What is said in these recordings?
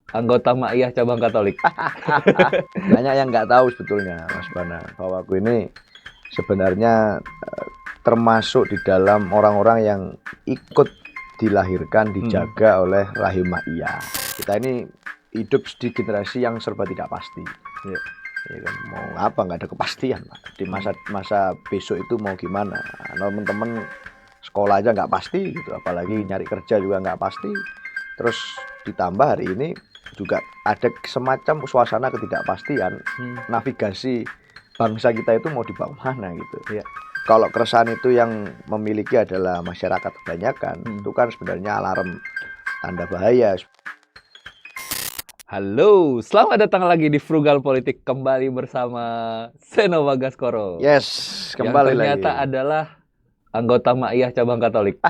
Anggota Maiyah cabang Katolik. Banyak yang nggak tahu sebetulnya, Mas Bana, bahwa aku ini sebenarnya termasuk di dalam orang-orang yang ikut dilahirkan, dijaga oleh rahim Maiyah. Kita ini hidup di generasi yang serba tidak pasti. Ya. Ya kan, mau apa nggak ada kepastian, Pak. Di masa besok itu mau gimana. Teman-teman sekolah aja nggak pasti gitu, apalagi nyari kerja juga nggak pasti. Terus ditambah hari ini juga ada semacam suasana ketidakpastian. Navigasi bangsa kita itu mau dibawa mana gitu. Ya. Kalau keresahan itu yang memiliki adalah masyarakat kebanyakan, itu kan sebenarnya alarm tanda bahaya. Halo, selamat datang lagi di Frugal Politik, kembali bersama Seno Bagaskoro. Yes, Yang kembali ternyata lagi. adalah anggota Maiyah cabang Katolik.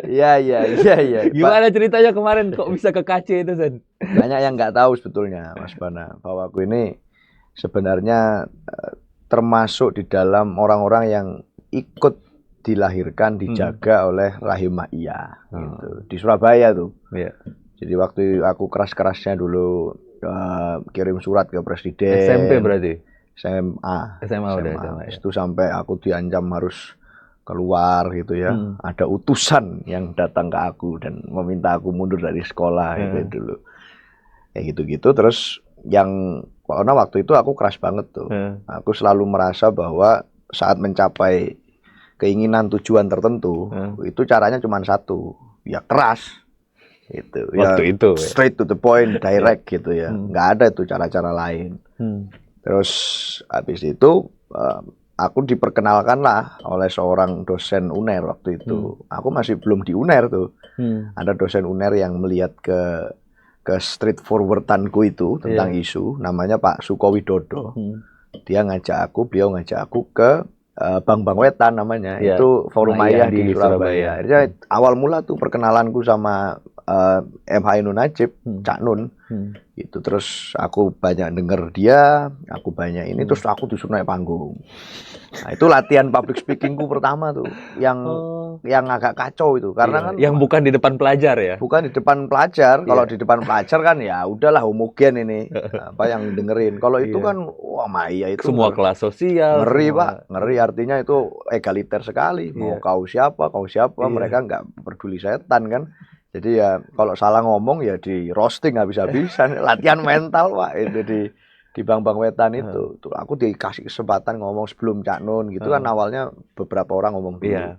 Iya. Gimana ceritanya kemarin kok bisa ke KC itu, Sen? Banyak yang nggak tahu sebetulnya, Mas Bana, bahwa aku ini sebenarnya termasuk di dalam orang-orang yang ikut dilahirkan, dijaga oleh rahim Maiyah gitu. Di Surabaya tuh. Iya. Jadi waktu aku keras-kerasnya dulu kirim surat ke presiden. SMP berarti? SMA. SMA udah SMA. Itu sampai aku diancam harus keluar gitu ya. Ada utusan yang datang ke aku dan meminta aku mundur dari sekolah gitu dulu. Kayak gitu-gitu. Terus karena waktu itu aku keras banget tuh. Aku selalu merasa bahwa saat mencapai keinginan tujuan tertentu, itu caranya cuma satu, ya keras. Gitu. Waktu ya, itu straight to the point, direct gitu ya. Nggak ada tuh cara-cara lain. Terus habis itu aku diperkenalkan lah oleh seorang dosen UNER waktu itu. Aku masih belum di UNER tuh. Ada dosen UNER yang melihat ke straightforwardanku itu tentang isu, namanya Pak Suko Widodo. Beliau ngajak aku ke Bang Wetan namanya, itu forum Maiyah di Surabaya. Akhirnya awal mula tuh perkenalanku sama MH Ainun Najib, Cak Nun, gitu. Terus aku banyak denger dia, aku banyak ini, terus aku disuruh naik panggung. Nah, itu latihan public speakingku pertama tuh, yang agak kacau itu, karena kan yang bukan di depan pelajar ya. Bukan di depan pelajar. Kalau di depan pelajar kan ya udahlah homogen ini, apa yang dengerin. Kalau itu kan wah Maiyah itu semua kelas sosial, ngeri semua... Pak, ngeri, artinya itu egaliter sekali. Mau kau siapa mereka nggak peduli setan kan. Jadi ya kalau salah ngomong ya di roasting habis-habisan. Latihan mental Pak itu di Bang Wetan itu. Tuh aku dikasih kesempatan ngomong sebelum Cak Nun gitu kan, awalnya beberapa orang ngomong dulu.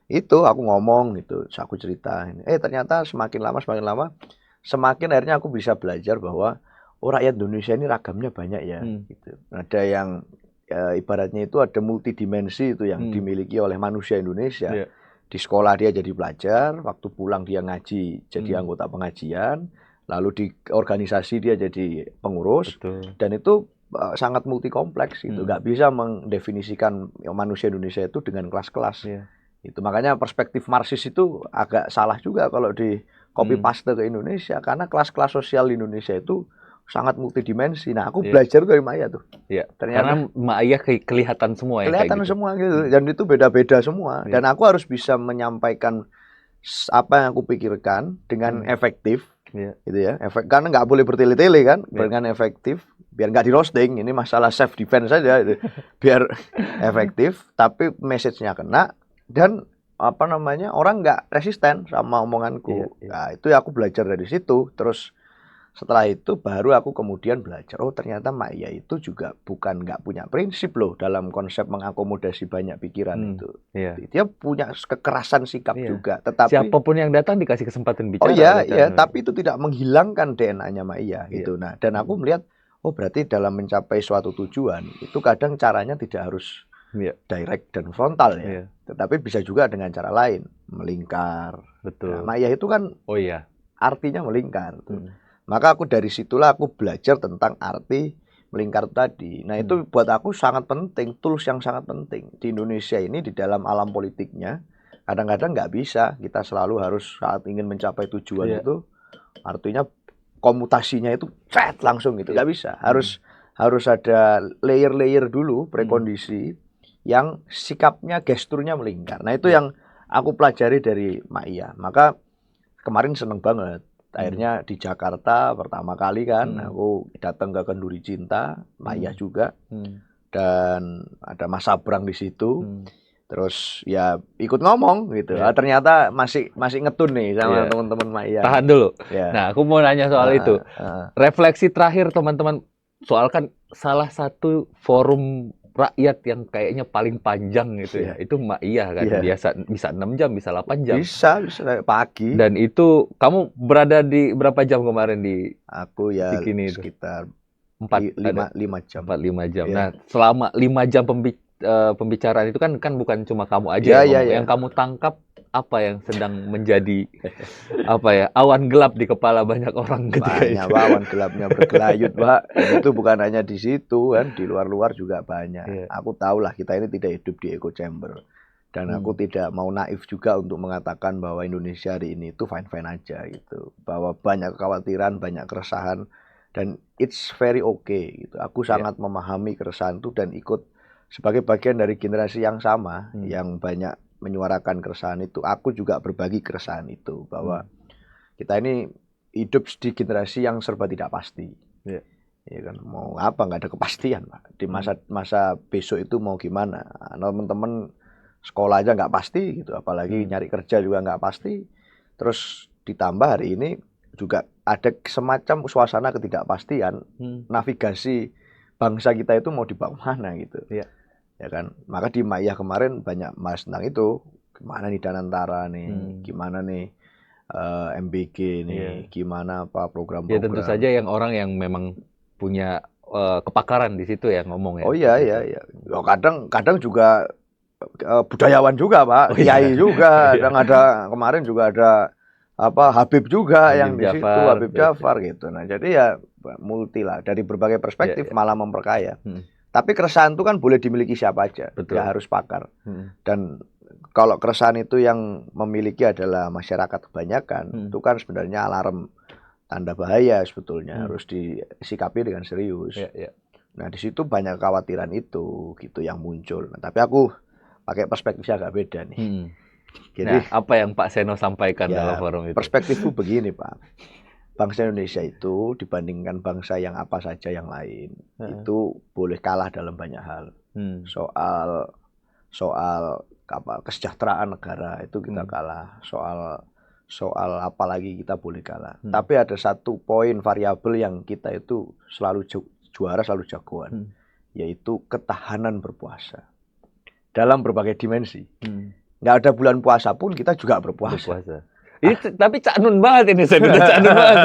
Itu aku ngomong gitu, aku cerita. Ternyata semakin lama semakin akhirnya aku bisa belajar bahwa rakyat Indonesia ini ragamnya banyak ya. Gitu. Ada yang ibaratnya itu ada multidimensi itu yang dimiliki oleh manusia Indonesia. Di sekolah dia jadi pelajar, waktu pulang dia ngaji jadi anggota pengajian, lalu di organisasi dia jadi pengurus. Dan itu sangat multi kompleks gitu. Nggak bisa mendefinisikan manusia Indonesia itu dengan kelas-kelas. Itu makanya perspektif Marxis itu agak salah juga kalau di copy paste ke Indonesia, karena kelas-kelas sosial di Indonesia itu sangat multidimensi. Nah, aku belajar dari Maiyah tuh. Ternyata karena Maiyah kelihatan semua ya, kelihatan gitu. Semua gitu. Dan itu beda-beda semua. Dan aku harus bisa menyampaikan apa yang aku pikirkan dengan efektif. Gitu ya. Karena nggak boleh bertele-tele kan, dengan efektif biar nggak di roasting. Ini masalah self defense saja gitu. Biar efektif tapi message-nya kena. Dan orang nggak resisten sama omonganku. Nah, itu ya aku belajar dari situ. Terus setelah itu baru aku kemudian belajar, ternyata Maiyah itu juga bukan nggak punya prinsip loh dalam konsep mengakomodasi banyak pikiran itu. Dia punya kekerasan sikap juga. Tetapi siapapun yang datang dikasih kesempatan bicara. Tapi itu tidak menghilangkan DNA-nya Maiyah gitu. Nah, dan aku melihat, berarti dalam mencapai suatu tujuan itu kadang caranya tidak harus direct dan frontal ya. Tetapi bisa juga dengan cara lain, melingkar. Betul. Nah, Maiyah itu kan artinya melingkar. Maka aku dari situlah aku belajar tentang arti melingkar tadi. Nah, itu buat aku sangat penting, tools yang sangat penting. Di Indonesia ini di dalam alam politiknya kadang-kadang nggak bisa, kita selalu harus saat ingin mencapai tujuan itu artinya komutasinya itu langsung gitu, nggak bisa. Harus ada layer-layer dulu, prekondisi yang sikapnya, gesturnya melingkar. Nah, itu yang aku pelajari dari Maiyah. Maka kemarin seneng banget. Akhirnya di Jakarta pertama kali kan, aku datang ke Kenduri Cinta, Maya juga, dan ada Mas Abrang di situ. Terus ya ikut ngomong gitu. Ternyata masih ngetun nih sama teman-teman Maya. Tahan dulu. Ya. Nah, aku mau nanya soal itu. Refleksi terakhir teman-teman, soal kan salah satu forum rakyat yang kayaknya paling panjang gitu ya. Itu Maiya kan. Biasa bisa 6 jam, bisa 8 jam. Bisa kayak pagi. Dan itu kamu berada di berapa jam kemarin di Aku ya Cikini itu? Sekitar 5 jam. 4-5 jam. Nah, selama 5 jam pembicaraan itu kan bukan cuma kamu aja yang ngomong. Yang kamu tangkap apa yang sedang menjadi awan gelap di kepala banyak orang ketika banyak, itu. Pak, awan gelapnya bergelayut, Pak. Itu bukan hanya di situ kan, di luar-luar juga banyak. Aku tahulah kita ini tidak hidup di echo chamber. Dan aku tidak mau naif juga untuk mengatakan bahwa Indonesia hari ini itu fine-fine aja gitu. Bahwa banyak kekhawatiran, banyak keresahan, dan it's very okay gitu. Aku sangat memahami keresahan itu dan ikut sebagai bagian dari generasi yang sama yang banyak menyuarakan keresahan itu. Aku juga berbagi keresahan itu bahwa kita ini hidup di generasi yang serba tidak pasti. Ya kan, mau apa nggak ada kepastian, Pak. Di masa besok itu mau gimana? Teman-teman sekolah aja nggak pasti gitu, apalagi nyari kerja juga nggak pasti. Terus ditambah hari ini juga ada semacam suasana ketidakpastian. Navigasi bangsa kita itu mau dibawa mana gitu. Ya kan, maka di Maiya kemarin banyak bahas tentang itu. Gimana nih Danantara nih, gimana nih MBG nih, gimana apa program-program. Ya tentu saja yang orang yang memang punya kepakaran di situ ya ngomong ya. Oh iya. Kadang juga budayawan juga, Pak, kiai juga. Kadang ada kemarin juga ada Habib juga yang di situ, Habib Jafar gitu. Nah, jadi ya multi lah, dari berbagai perspektif malah memperkaya. Tapi keresahan itu kan boleh dimiliki siapa aja, nggak harus pakar. Dan kalau keresahan itu yang memiliki adalah masyarakat kebanyakan, itu kan sebenarnya alarm tanda bahaya sebetulnya, harus disikapi dengan serius. Nah, di situ banyak kekhawatiran itu gitu yang muncul. Nah, tapi aku pakai perspektifnya agak beda nih. Jadi apa yang Pak Seno sampaikan dalam forum itu? Perspektifku begini, Pak. Bangsa Indonesia itu dibandingkan bangsa yang apa saja yang lain, itu boleh kalah dalam banyak hal. Soal kesejahteraan negara itu kita kalah. Soal apa lagi kita boleh kalah. Tapi ada satu poin variabel yang kita itu selalu juara, selalu jagoan, yaitu ketahanan berpuasa dalam berbagai dimensi. Nggak ada bulan puasa pun kita juga berpuasa. Ini tapi Cak Nun banget ini, saya bilang Cak Nun banget.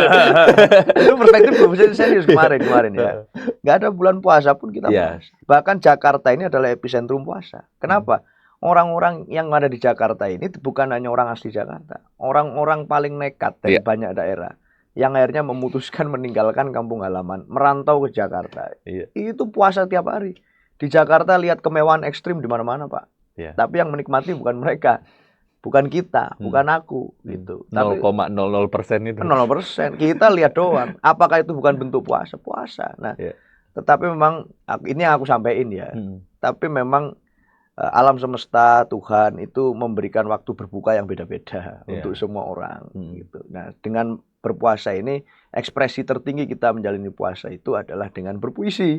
Itu perspektif belum serius kemarin ya. Nggak ada bulan puasa pun kita puasa. Bahkan Jakarta ini adalah epicentrum puasa. Kenapa? Orang-orang yang ada di Jakarta ini bukan hanya orang asli Jakarta. Orang-orang paling nekat dari banyak daerah yang akhirnya memutuskan meninggalkan kampung halaman, merantau ke Jakarta. Itu puasa tiap hari. Di Jakarta lihat kemewahan ekstrim di mana-mana, Pak. Tapi yang menikmati bukan mereka. Bukan kita, bukan aku gitu. 0,00% itu. 0%. Kita lihat doang. Apakah itu bukan bentuk puasa? Puasa. Nah, tetapi memang ini yang aku sampaikan ya. Tapi memang alam semesta, Tuhan itu memberikan waktu berbuka yang beda-beda untuk semua orang gitu. Nah, dengan berpuasa ini ekspresi tertinggi kita menjalani puasa itu adalah dengan berpuisi.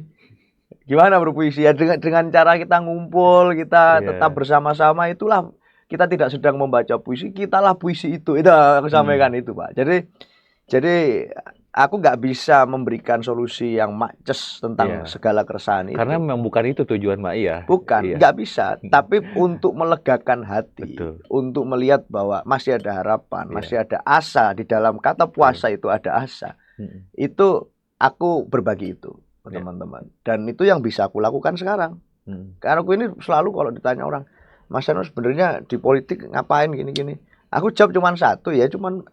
Gimana berpuisi? Ya dengan cara kita ngumpul, kita tetap bersama-sama, itulah. Kita tidak sedang membaca puisi, kitalah puisi itu. Itu aku sampaikan itu, Pak. Jadi aku nggak bisa memberikan solusi yang maces tentang segala keresahan itu. Karena memang bukan itu tujuan Maiya. Bukan, nggak bisa. Tapi untuk melegakan hati, untuk melihat bahwa masih ada harapan, masih ada asa di dalam kata puasa itu ada asa. Itu aku berbagi itu ke teman-teman. Dan itu yang bisa aku lakukan sekarang. Karena aku ini selalu kalau ditanya orang, Mas Seno sebenarnya di politik ngapain gini-gini? Aku jawab cuma satu ya, cuman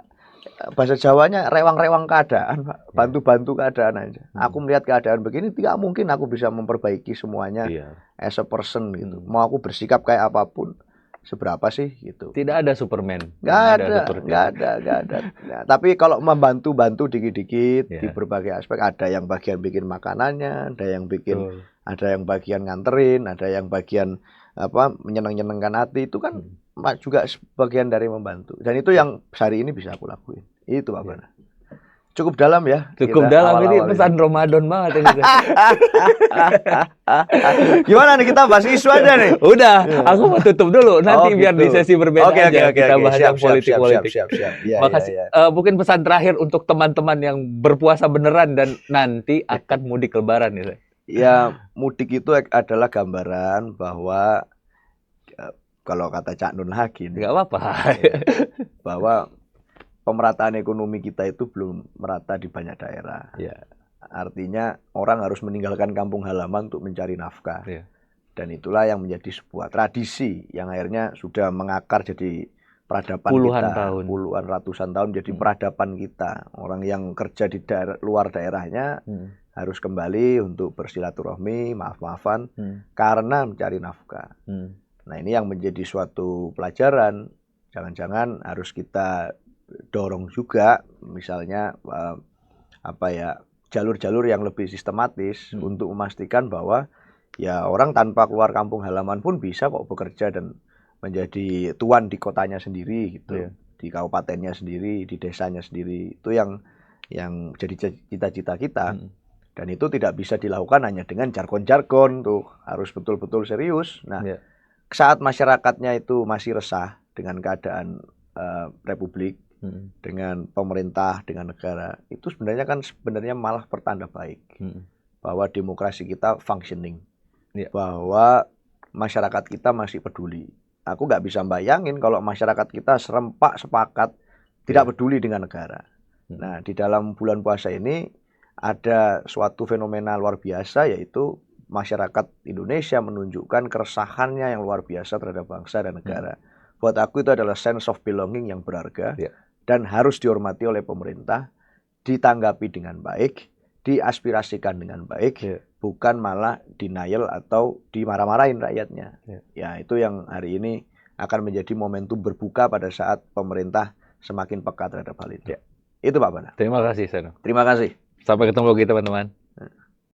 bahasa Jawanya rewang-rewang keadaan, Pak. Bantu-bantu keadaan aja. Aku melihat keadaan begini, tidak mungkin aku bisa memperbaiki semuanya as a person gitu. Mau aku bersikap kayak apapun, seberapa sih gitu. Tidak ada Superman. Nggak ada. Nah, tapi kalau membantu-bantu dikit-dikit di berbagai aspek, ada yang bagian bikin makanannya, ada yang bikin, ada yang bagian nganterin, ada yang bagian menyenangkan hati itu kan juga sebagian dari membantu. Dan itu yang hari ini bisa aku lakuin. Itu Pak Bana. Cukup dalam ya. Cukup dalam ini pesan Ramadan banget ini. Gimana nih kita bahas isu aja nih? Udah, aku mau tutup dulu. Nanti biar gitu. di sesi berbeda aja kita bahas yang politik-politik. Siap. Makasih. Mungkin pesan terakhir untuk teman-teman yang berpuasa beneran dan nanti akan mudik Lebaran nih. Ya, mudik itu adalah gambaran bahwa kalau kata Cak Nun Hagin, nggak apa-apa, bahwa pemerataan ekonomi kita itu belum merata di banyak daerah. Ya. Artinya orang harus meninggalkan kampung halaman untuk mencari nafkah. Ya. Dan itulah yang menjadi sebuah tradisi yang akhirnya sudah mengakar jadi peradaban puluhan kita. Tahun. Puluhan ratusan tahun jadi peradaban kita. Orang yang kerja di luar daerahnya harus kembali untuk bersilaturahmi, maaf-maafan, karena mencari nafkah. Nah ini yang menjadi suatu pelajaran. Jangan-jangan harus kita dorong juga, misalnya jalur-jalur yang lebih sistematis untuk memastikan bahwa ya orang tanpa keluar kampung halaman pun bisa kok bekerja dan menjadi tuan di kotanya sendiri gitu, di kabupatennya sendiri, di desanya sendiri. Itu yang jadi cita-cita kita. Dan itu tidak bisa dilakukan hanya dengan jargon-jargon tuh, harus betul-betul serius. Nah, saat masyarakatnya itu masih resah dengan keadaan republik, dengan pemerintah, dengan negara, itu sebenarnya malah pertanda baik bahwa demokrasi kita functioning, bahwa masyarakat kita masih peduli. Aku nggak bisa bayangin kalau masyarakat kita serempak sepakat tidak peduli dengan negara. Nah, di dalam bulan puasa ini ada suatu fenomena luar biasa, yaitu masyarakat Indonesia menunjukkan keresahannya yang luar biasa terhadap bangsa dan negara. Buat aku itu adalah sense of belonging yang berharga dan harus dihormati oleh pemerintah, ditanggapi dengan baik, diaspirasikan dengan baik, bukan malah denial atau dimarah-marahin rakyatnya. Ya itu yang hari ini akan menjadi momentum berbuka pada saat pemerintah semakin peka terhadap hal itu. Itu Pak Bana. Terima kasih, Seno. Terima kasih. Sampai ketemu lagi teman-teman.